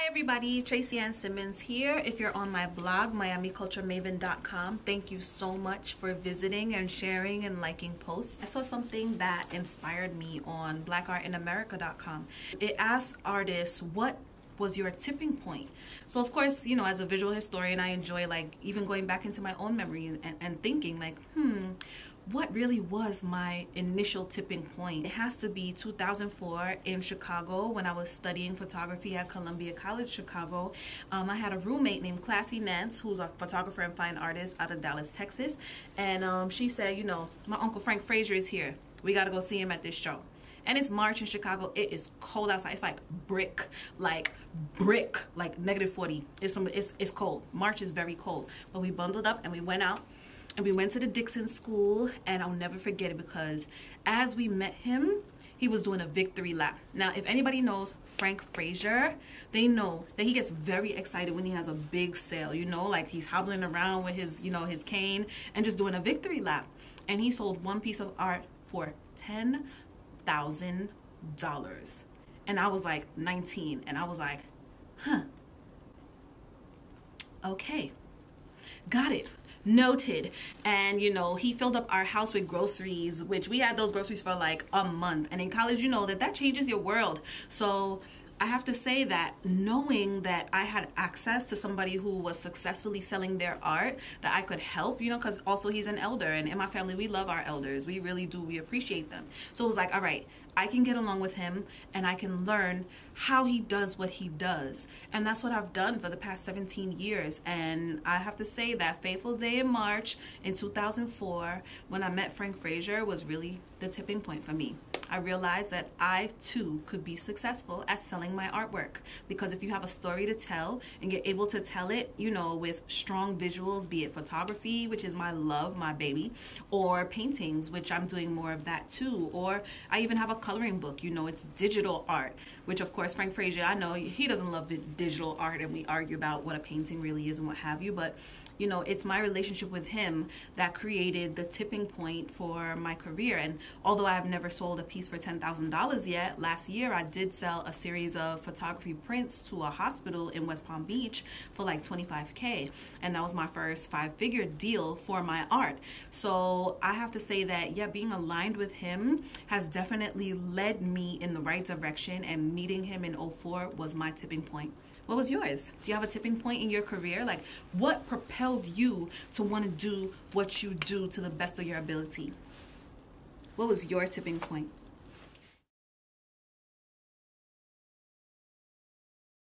Hi everybody, Tracy Ann Simmons here. If you're on my blog, MiamiCultureMaven.com, thank you so much for visiting and sharing and liking posts. I saw something that inspired me on BlackArtInAmerica.com. It asked artists, what was your tipping point? So of course, you know, as a visual historian, I enjoy like even going back into my own memory and thinking like, what really was my initial tipping point? It has to be 2004 in Chicago when I was studying photography at Columbia College, Chicago. I had a roommate named Classy Nance, who's a photographer and fine artist out of Dallas, Texas. And she said, you know, my Uncle Frank Frazier is here. We got to go see him at this show. And it's March in Chicago. It is cold outside. It's like brick, like -40. It's cold. March is very cold. But we bundled up and we went out. And we went to the Dixon School, and I'll never forget it because as we met him, he was doing a victory lap. Now, if anybody knows Frank Frazier, they know that he gets very excited when he has a big sale, you know, like he's hobbling around with his, you know, his cane and just doing a victory lap. And he sold one piece of art for $10,000. And I was like 19, and I was like, okay, got it. Noted. And you know, he filled up our house with groceries, which we had those groceries for like a month. And in college, you know, that changes your world. So I have to say that knowing that I had access to somebody who was successfully selling their art, that I could help, you know, because also he's an elder, and in my family we love our elders. We really do. We appreciate them. So it was like, all right, I can get along with him and I can learn how he does what he does. And that's what I've done for the past 17 years. And I have to say that fateful day in March in 2004, when I met Frank Frazier, was really the tipping point for me. I realized that I too could be successful at selling my artwork, because if you have a story to tell and you're able to tell it, you know, with strong visuals, be it photography, which is my love, my baby, or paintings, which I'm doing more of that too, or I even have a coloring book, you know, it's digital art, which of course Frank Frazier, I know he doesn't love the digital art, and we argue about what a painting really is and what have you, but you know, it's my relationship with him that created the tipping point for my career. And although I have never sold a piece for $10,000 yet, last year I did sell a series of photography prints to a hospital in West Palm Beach for like $25K. And that was my first 5-figure deal for my art. So I have to say that, yeah, being aligned with him has definitely led me in the right direction, and meeting him in 04 was my tipping point. What was yours? Do you have a tipping point in your career? Like, what propelled you to want to do what you do to the best of your ability? What was your tipping point?